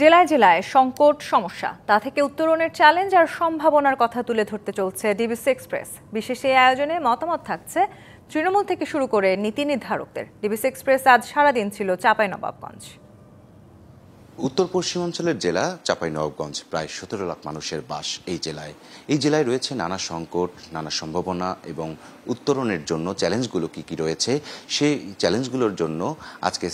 জেলায় জেলায় সংকট সমস্যা তা থেকে উত্তরণের চ্যালেঞ্জ আর সম্ভাবনার কথা তুলে ধরতে চলছে ডিবিসি এক্সপ্রেস। বিশেষ এই আয়োজনে মতামত থাকছে তৃণমূল থেকে শুরু করে নীতি নির্ধারকদের। ডিবিসি এক্সপ্রেস আজ সারাদিন ছিল চাঁপাইনবাবগঞ্জ। উত্তর পশ্চিমাঞ্চলের জেলা চাঁপাইনবাবগঞ্জ। প্রায় ১৭ লাখ মানুষের বাস এই জেলায় রয়েছে নানা সংকট, নানা সম্ভাবনা এবং উত্তরণের জন্য চ্যালেঞ্জগুলো কি রয়েছে, সেই চ্যালেঞ্জগুলোর জন্য আজকে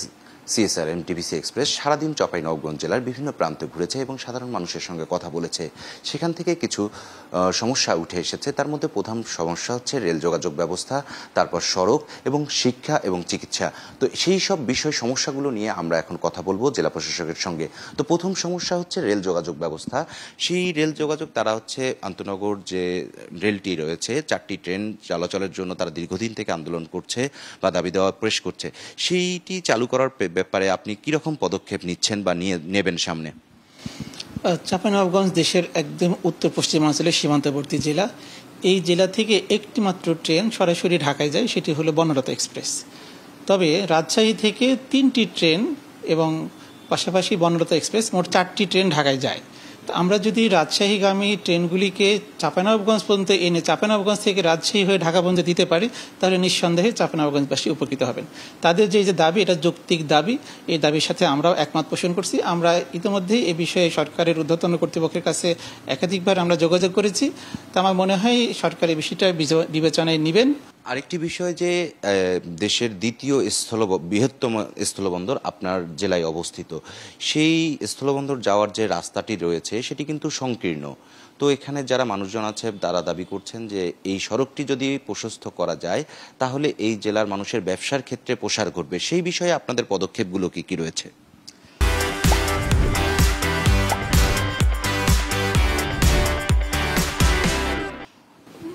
সিএসআরএম ডিবিসি এক্সপ্রেস সারাদিন চাঁপাইনবাবগঞ্জ জেলার বিভিন্ন প্রান্তে ঘুরেছে এবং সাধারণ মানুষের সঙ্গে কথা বলেছে। সেখান থেকে কিছু সমস্যা উঠে এসেছে। তার মধ্যে প্রধান সমস্যা হচ্ছে রেল যোগাযোগ ব্যবস্থা, তারপর সড়ক এবং শিক্ষা এবং চিকিৎসা। তো সেই সব বিষয় সমস্যাগুলো নিয়ে আমরা এখন কথা বলবো জেলা প্রশাসকের সঙ্গে। তো প্রথম সমস্যা হচ্ছে রেল যোগাযোগ ব্যবস্থা। সেই রেল যোগাযোগ তারা হচ্ছে আন্তনগর যে রেলটি রয়েছে, 4টি ট্রেন চলাচলের জন্য তারা দীর্ঘদিন থেকে আন্দোলন করছে বা দাবি দেওয়া পেশ করছে। সেইটি চালু করার ব্যাপারে আপনি কিরকম পদক্ষেপ নিচ্ছেন বা নেবেন সামনে? চাঁপাইনবাবগঞ্জ দেশের একদম উত্তর পশ্চিমাঞ্চলের সীমান্তবর্তী জেলা। এই জেলা থেকে একটি মাত্র ট্রেন সরাসরি ঢাকায় যায়, সেটি হলো বনলতা এক্সপ্রেস। তবে রাজশাহী থেকে 3টি ট্রেন এবং পাশাপাশি বনলতা এক্সপ্রেস, মোট 4টি ট্রেন ঢাকায় যায়। তো আমরা যদি রাজশাহীগামী ট্রেনগুলিকে চাঁপাইনবাবগঞ্জ পর্যন্ত এনে চাঁপাইনবাবগঞ্জ থেকে রাজশাহী হয়ে ঢাকা পর্যন্ত দিতে পারি, তাহলে নিঃসন্দেহে চাঁপাইনবাবগঞ্জবাসী উপকৃত হবেন। তাদের যে দাবি, এটা যৌক্তিক দাবি। এই দাবির সাথে আমরাও একমত পোষণ করছি। আমরা ইতিমধ্যেই এ বিষয়ে সরকারের ঊর্ধ্বতন কর্তৃপক্ষের কাছে একাধিকবার আমরা যোগাযোগ করেছি। তা আমার মনে হয় সরকার এই বিষয়টা বিবেচনায় নেবেন। আরেকটি বিষয় যে দেশের দ্বিতীয় বৃহত্তম স্থলবন্দর আপনার জেলায় অবস্থিত, সেই স্থলবন্দর যাওয়ার যে রাস্তাটি রয়েছে সেটি কিন্তু সংকীর্ণ। তো এখানে যারা মানুষজন আছে তারা দাবি করছেন যে এই সড়কটি যদি প্রশস্ত করা যায় তাহলে এই জেলার মানুষের ব্যবসার ক্ষেত্রে প্রসার ঘটবে। সেই বিষয়ে আপনাদের পদক্ষেপগুলো কি রয়েছে?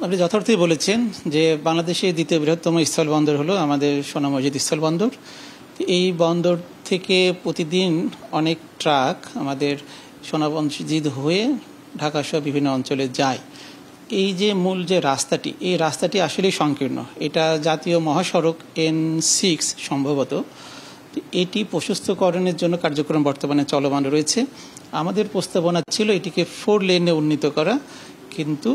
আপনি যথার্থই বলেছেন যে বাংলাদেশের দ্বিতীয় বৃহত্তম স্থলবন্দর হলো আমাদের সোনা মসজিদ স্থলবন্দর। এই বন্দর থেকে প্রতিদিন অনেক ট্রাক আমাদের সোনা মসজিদ হয়ে ঢাকা সহ বিভিন্ন অঞ্চলে যায়। এই যে মূল যে রাস্তাটি, এই রাস্তাটি আসলেই সংকীর্ণ। এটা জাতীয় মহাসড়ক N6 সম্ভবত। এটি প্রশস্তকরণের জন্য কার্যক্রম বর্তমানে চলমান রয়েছে। আমাদের প্রস্তাবনা ছিল এটিকে 4 লেনে উন্নীত করা, কিন্তু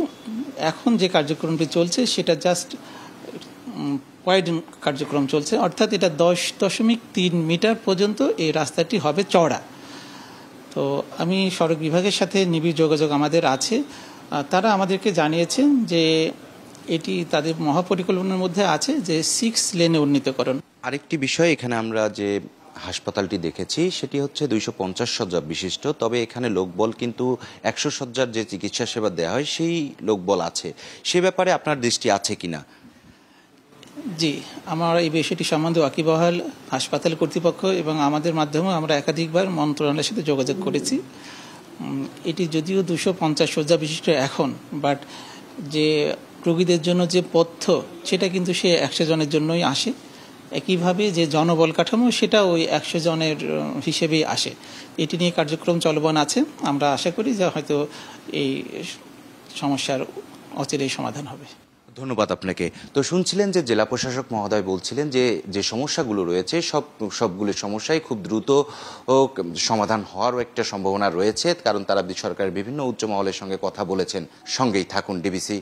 এখন যে কার্যক্রমটি চলছে সেটা জাস্ট ওয়াইড কার্যক্রম চলছে, অর্থাৎ এটা 10.3 মিটার পর্যন্ত এই রাস্তাটি হবে চওড়া। তো আমি সড়ক বিভাগের সাথে নিবিড় যোগাযোগ আমাদের আছে। তারা আমাদেরকে জানিয়েছেন যে এটি তাদের মহাপরিকল্পনার মধ্যে আছে যে 6 লেনে উন্নীতকরণ। আরেকটি বিষয়, এখানে আমরা যে হাসপাতালটি দেখেছি সেটি হচ্ছে 250 শয্যা বিশিষ্ট। তবে এখানে লোকবল কিন্তু 100 শয্যার যে চিকিৎসা সেবা দেওয়া হয় সেই লোকবল আছে। সে ব্যাপারে আপনার দৃষ্টি আছে কিনা? জি, আমার এই বিষয়টি সম্বন্ধে ওয়াকিবহাল হাসপাতাল কর্তৃপক্ষ এবং আমাদের মাধ্যমে আমরা একাধিকবার মন্ত্রণালয়ের সাথে যোগাযোগ করেছি। এটি যদিও 250 শয্যা বিশিষ্ট এখন, বাট যে রোগীদের জন্য যে পথ্য সেটা কিন্তু সে 100 জনের জন্যই আসে। একইভাবে যে জনবল কাঠামো সেটা ওই 100 জনের হিসেবেই আসে। এটি নিয়ে কার্যক্রম চলমান আছে। আমরা আশা করি যে হয়তো এই সমস্যার অচিরেই সমাধান হবে। ধন্যবাদ আপনাকে। তো শুনছিলেন যে জেলা প্রশাসক মহোদয় বলছিলেন যে সমস্যাগুলো রয়েছে সবগুলো সমস্যাই খুব দ্রুত সমাধান হওয়ারও একটা সম্ভাবনা রয়েছে, কারণ তারা সরকারের বিভিন্ন উচ্চ মহলের সঙ্গে কথা বলেছেন। সঙ্গেই থাকুন ডিবিসি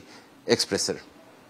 এক্সপ্রেসের।